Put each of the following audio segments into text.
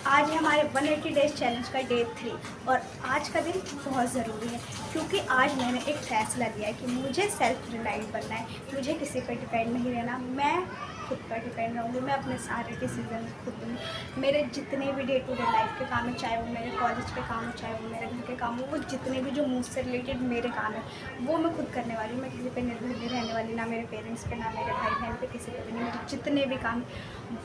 आज है हमारे 180 डेज चैलेंज का डे 3 और आज का दिन बहुत ज़रूरी है क्योंकि आज मैंने एक फ़ैसला लिया है कि मुझे सेल्फ रिलाइंट बनना है। मुझे किसी पर डिपेंड नहीं रहना, मैं खुद पर डिपेंड रहूँगी। मैं अपने सारे डिसीजन खुद लूँगी। मेरे जितने भी डे टू डे लाइफ के काम हैं, चाहे वो मेरे कॉलेज के काम हो, चाहे वो मेरे घर के काम हो, वो जितने भी जो मुझसे रिलेटेड मेरे काम है वो मैं खुद करने वाली हूँ। मैं किसी पे निर्भर नहीं रहने वाली, ना मेरे पेरेंट्स पे, ना मेरे भाई बहन पे, किसी पे भी नहीं। मेरे जितने भी काम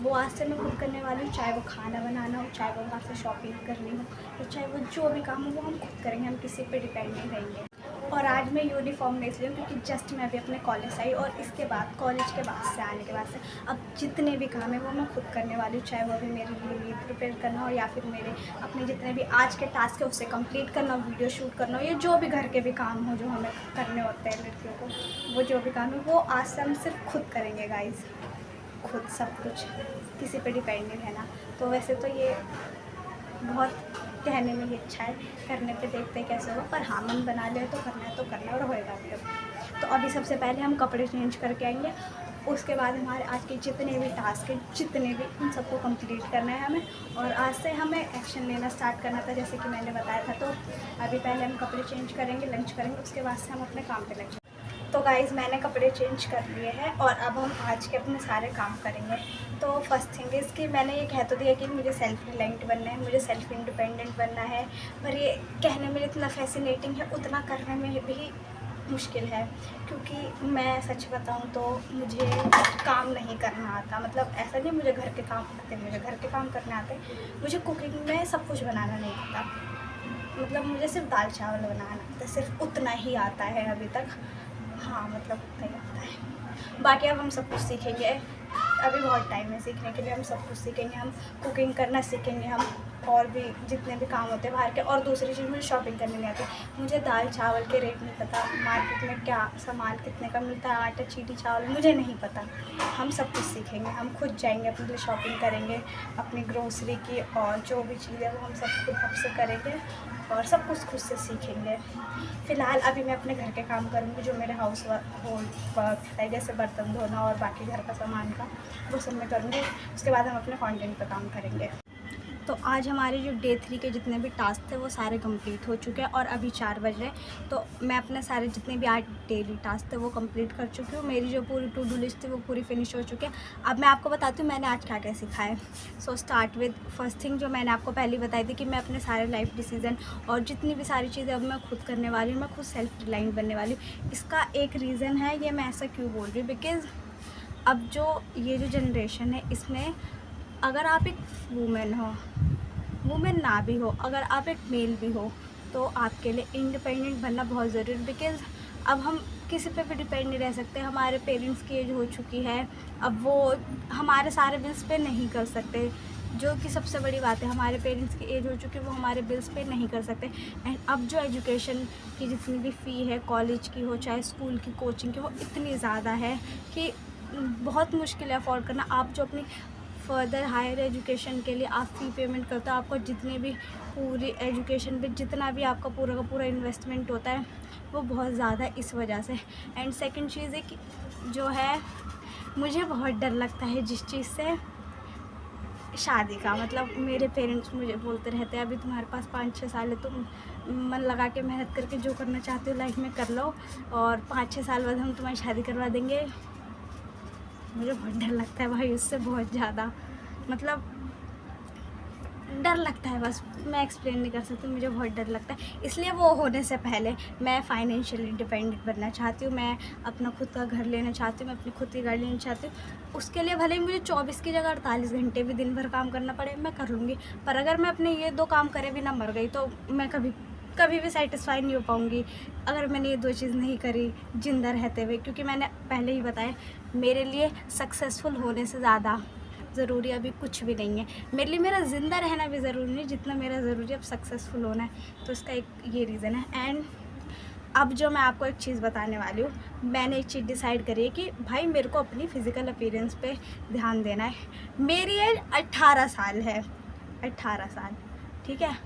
वो आज से मैं खुद करने वाली हूँ। चाहे वो खाना बनाना हो, चाहे वो बाहर से शॉपिंग करनी हो, तो चाहे वो जो भी काम हो वो हम खुद करेंगे। हम किसी पे डिपेंड नहीं रहेंगे। और आज मैं यूनिफॉर्म नहीं ली हूँ क्योंकि जस्ट मैं अभी अपने कॉलेज आई और इसके बाद कॉलेज के बाद से आने के बाद से अब जितने भी काम है वो मैं खुद करने वाली हूँ। चाहे वो अभी मेरे लिए लीव प्रिपेयर करना हो या फिर मेरे अपने जितने भी आज के टास्क है उससे कंप्लीट करना हो, वीडियो शूट करना हो, या जो भी घर के भी काम हो जो हमें करने होते हैं लड़कियों को, वो जो भी काम है वो आज से हम सिर्फ खुद करेंगे गाइज। खुद सब कुछ, किसी पे डिपेंड नहीं रहना। तो वैसे तो ये बहुत कहने में ही अच्छा है, करने पे देखते हैं कैसे होगा, पर हाँ मन बना ले तो करना है तो करना है और होएगा भी। तो अभी सबसे पहले हम कपड़े चेंज करके आएंगे, उसके बाद हमारे आज के जितने भी टास्क हैं, जितने भी, उन सबको कंप्लीट करना है हमें। और आज से हमें एक्शन लेना स्टार्ट करना था जैसे कि मैंने बताया था। तो अभी पहले हम कपड़े चेंज करेंगे, लंच करेंगे, उसके बाद से हम अपने काम पे लग जाएंगे। तो गाइज़ मैंने कपड़े चेंज कर लिए हैं और अब हम आज के अपने सारे काम करेंगे। तो फर्स्ट थिंग इज़ कि मैंने ये कह तो दिया कि मुझे सेल्फ रिलायंट बनना है, मुझे सेल्फ इंडिपेंडेंट बनना है, पर ये कहने में इतना फैसिनेटिंग है, उतना करने में भी मुश्किल है। क्योंकि मैं सच बताऊं तो मुझे काम नहीं करना आता। मतलब ऐसा नहीं मुझे घर के काम आते, मुझे घर के काम करने आते, मुझे कुकिंग में सब कुछ बनाना नहीं आता। मतलब मुझे सिर्फ दाल चावल बनाना आता है, सिर्फ उतना ही आता है अभी तक। हाँ मतलब उतना ही आता है, बाकी अब हम सब कुछ सीखेंगे। अभी बहुत टाइम है सीखने के लिए, हम सब कुछ सीखेंगे। हम कुकिंग करना सीखेंगे, हम और भी जितने भी काम होते हैं बाहर के। और दूसरी चीज़, मुझे शॉपिंग करने नहीं आती। मुझे दाल चावल के रेट नहीं पता, मार्केट में क्या सामान कितने का मिलता है, आटा चीनी चावल मुझे नहीं पता। हम सब कुछ सीखेंगे, हम खुद जाएंगे, अपने लिए शॉपिंग करेंगे, अपनी ग्रोसरी की और जो भी चीज़ है वो हम सब खुद से करेंगे और सब कुछ खुद से सीखेंगे। फ़िलहाल अभी मैं अपने घर के काम करूँगी, जो मेरे हाउस वर्क है, जैसे बर्तन धोना और बाकी घर का सामान का, वो सब मैं करूँगी। उसके बाद हम अपने कंटेंट पे काम करेंगे। तो आज हमारे जो डे 3 के जितने भी टास्क थे वो सारे कंप्लीट हो चुके हैं और अभी 4 बज रहे हैं। तो मैं अपने सारे जितने भी आज डेली टास्क थे वो कंप्लीट कर चुकी हूँ। मेरी जो पूरी टू डू लिस्ट थी वो पूरी फिनिश हो चुकी है। अब मैं आपको बताती हूँ मैंने आज क्या क्या सीखा है। So start with first thing, जो मैंने आपको पहले बताई थी कि मैं अपने सारे लाइफ डिसीजन और जितनी भी सारी चीज़ें अब मैं खुद करने वाली हूँ, मैं खुद सेल्फ रिलायंट बनने वाली हूँ। इसका एक रीज़न है, ये मैं ऐसा क्यों बोल रही हूँ, बिकॉज़ अब जो ये जो जनरेशन है इसमें, अगर आप एक वुमेन ना भी हो, अगर आप एक मेल भी हो, तो आपके लिए इंडिपेंडेंट बनना बहुत ज़रूरी है। बिकॉज़ अब हम किसी पे भी डिपेंड नहीं रह सकते। हमारे पेरेंट्स की एज हो चुकी है, अब वो हमारे सारे बिल्स पे नहीं कर सकते, जो कि सबसे बड़ी बात है। हमारे पेरेंट्स की एज हो चुकी है, वो हमारे बिल्स पे नहीं कर सकते। एंड अब जो एजुकेशन की जितनी भी फ़ी है, कॉलेज की हो चाहे स्कूल की, कोचिंग की, वो इतनी ज़्यादा है कि बहुत मुश्किल है अफोर्ड करना। आप जो अपनी फर्दर हायर एजुकेशन के लिए आप फ़ी पेमेंट करते हो, आपको जितने भी पूरी एजुकेशन पे जितना भी आपका पूरा का पूरा इन्वेस्टमेंट होता है वो बहुत ज़्यादा इस वजह से। एंड सेकंड चीज़ है कि जो है, मुझे बहुत डर लगता है जिस चीज़ से, शादी का। मतलब मेरे पेरेंट्स मुझे बोलते रहते हैं अभी तुम्हारे पास 5-6 साल है, तुम मन लगा के मेहनत करके जो करना चाहते हो लाइफ में कर लो और 5-6 साल बाद हम तुम्हारी शादी करवा देंगे। मुझे बहुत डर लगता है भाई उससे, बहुत ज़्यादा। मतलब डर लगता है, बस मैं एक्सप्लेन नहीं कर सकती, मुझे बहुत डर लगता है। इसलिए वो होने से पहले मैं फाइनेंशियली इंडिपेंडेंट बनना चाहती हूँ। मैं अपना खुद का घर लेना चाहती हूँ, मैं अपनी खुद की गाड़ी लेना चाहती हूँ। उसके लिए भले ही मुझे 24 की जगह 48 घंटे भी दिन भर काम करना पड़े, मैं कर लूँगी। पर अगर मैं अपने ये 2 काम करे बिना मर गई तो मैं कभी भी सेटिस्फाई नहीं हो पाऊँगी अगर मैंने ये 2 चीज़ नहीं करी जिंदा रहते हुए। क्योंकि मैंने पहले ही बताया, मेरे लिए सक्सेसफुल होने से ज़्यादा ज़रूरी अभी कुछ भी नहीं है। मेरे लिए मेरा ज़िंदा रहना भी ज़रूरी नहीं जितना मेरा ज़रूरी है अब सक्सेसफुल होना है। तो इसका एक ये रीज़न है। एंड अब जो मैं आपको एक चीज़ बताने वाली हूँ, मैंने एक चीज़ डिसाइड करी है कि भाई मेरे को अपनी फ़िज़िकल अपीयरेंस पे ध्यान देना है। मेरी एज 18 साल है, 18 साल, ठीक है।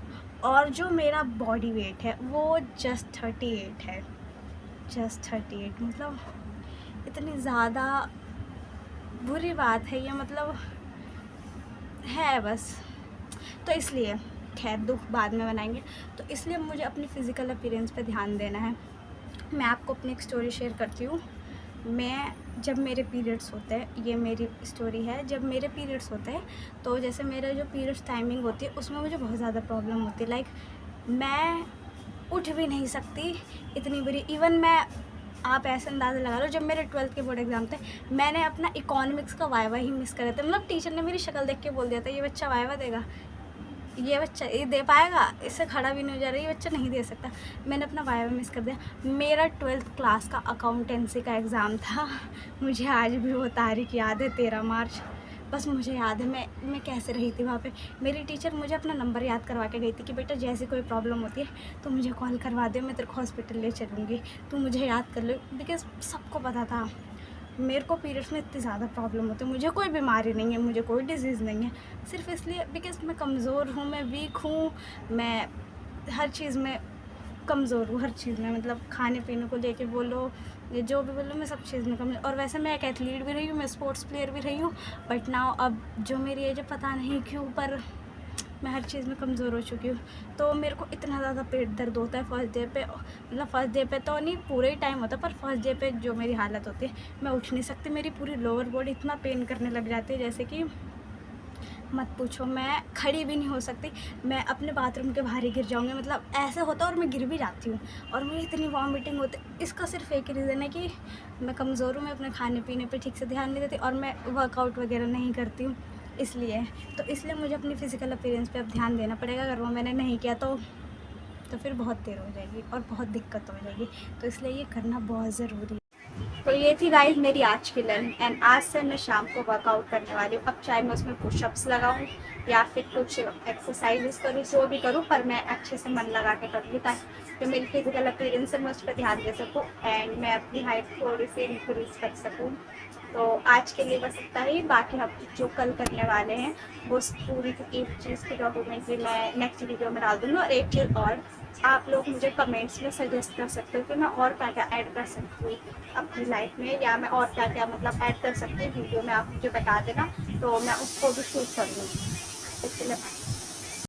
और जो मेरा बॉडी वेट है वो जस्ट 38 है, जस्ट 38। मतलब इतनी ज़्यादा बुरी बात है ये, मतलब है बस। तो इसलिए खैर दुख बाद में बनाएंगे। तो इसलिए मुझे अपनी फ़िज़िकल अपीयरेंस पे ध्यान देना है। मैं आपको अपनी एक स्टोरी शेयर करती हूँ। मैं जब मेरे पीरियड्स होते हैं, ये मेरी स्टोरी है, जब मेरे पीरियड्स होते हैं तो जैसे मेरा जो पीरियड्स टाइमिंग होती है उसमें मुझे बहुत ज़्यादा प्रॉब्लम होती है। लाइक मैं उठ भी नहीं सकती, इतनी बुरी। इवन मैं, आप ऐसे अंदाज़ा लगा लो, जब मेरे 12th के बोर्ड एग्ज़ाम थे मैंने अपना इकोनॉमिक्स का वाइवा ही मिस कर दिया था। मतलब टीचर ने मेरी शक्ल देख के बोल दिया था ये बच्चा वाइवा देगा, ये बच्चा ये दे पाएगा, इससे खड़ा भी नहीं हो जा रहा, ये बच्चा नहीं दे सकता। मैंने अपना वाइवा मिस कर दिया। मेरा 12th क्लास का अकाउंटेंसी का एग्ज़ाम था। मुझे आज भी वो तारीख याद है, 13 मार्च। बस मुझे याद है मैं कैसे रही थी वहाँ पे। मेरी टीचर मुझे अपना नंबर याद करवा के गई थी कि बेटा जैसे कोई प्रॉब्लम होती है तो मुझे कॉल करवा दे, मैं तेरे को हॉस्पिटल ले चलूँगी, तू मुझे याद कर लो। बिकॉज़ सबको पता था मेरे को पीरियड्स में इतनी ज़्यादा प्रॉब्लम होती है। मुझे कोई बीमारी नहीं है, मुझे कोई डिजीज़ नहीं है, सिर्फ इसलिए बिकॉज़ मैं कमज़ोर हूँ, मैं वीक हूँ, मैं हर चीज़ में कमज़ोर हूँ, हर चीज़ में। मतलब खाने पीने को लेके बोलो, ये जो भी बोलो, मैं सब चीज़ में कमज़ोर। और वैसे मैं एक एथलीट भी रही हूँ, मैं स्पोर्ट्स प्लेयर भी रही हूँ, बट नाउ अब जो मेरी एज है पता नहीं क्यों पर मैं हर चीज़ में कमज़ोर हो चुकी हूँ। तो मेरे को इतना ज़्यादा पेट दर्द होता है फर्स्ट डे पे, मतलब फर्स्ट डे पे तो नहीं पूरे ही टाइम होता है, पर फर्स्ट डे पे जो मेरी हालत होती है, मैं उठ नहीं सकती, मेरी पूरी लोअर बॉडी इतना पेन करने लग जाती है जैसे कि मत पूछो। मैं खड़ी भी नहीं हो सकती, मैं अपने बाथरूम के बाहर ही गिर जाऊँगी। मतलब ऐसे होता है और मैं गिर भी जाती हूँ और मुझे इतनी वॉमिटिंग होती है। इसका सिर्फ एक रीज़न है कि मैं कमज़ोर हूँ, मैं अपने खाने पीने पे ठीक से ध्यान नहीं देती और मैं वर्कआउट वगैरह नहीं करती हूँ, इसलिए। तो इसलिए मुझे अपनी फ़िज़िकल अपीयरेंस पे अब ध्यान देना पड़ेगा। अगर वो मैंने नहीं किया तो फिर बहुत देर हो जाएगी और बहुत दिक्कत हो जाएगी। तो इसलिए ये करना बहुत ज़रूरी है। तो ये थी गाइस मेरी आज की लर्निंग, एंड आज से मैं शाम को वर्कआउट करने वाली हूँ। अब चाहे मैं उसमें पुशअप्स लगाऊँ या फिर कुछ एक्सरसाइजेस करूँ, जो भी करूँ, पर मैं अच्छे से मन लगा के करूँगी ताकि जो मेरी फिजिकल अपीयरेंस है मैं उस पर ध्यान दे सकूँ एंड मैं अपनी हाइट थोड़ी सी इंक्रीज कर सकूँ। तो आज के लिए बस इतना ही। बाकी हम जो कल करने वाले हैं वो पूरी एक चीज़ की डॉक्यूमेंट्री मैं नेक्स्ट वीडियो में डाल दूँगी। और एक चीज़ और, आप लोग मुझे कमेंट्स में सजेस्ट कर सकते हो कि मैं और क्या क्या ऐड कर सकती हूँ अपनी लाइफ में, या मैं और क्या क्या मतलब ऐड कर सकती हूँ वीडियो में, आप मुझे बता देना तो मैं उसको भी शूट कर लूँगी। इसलिए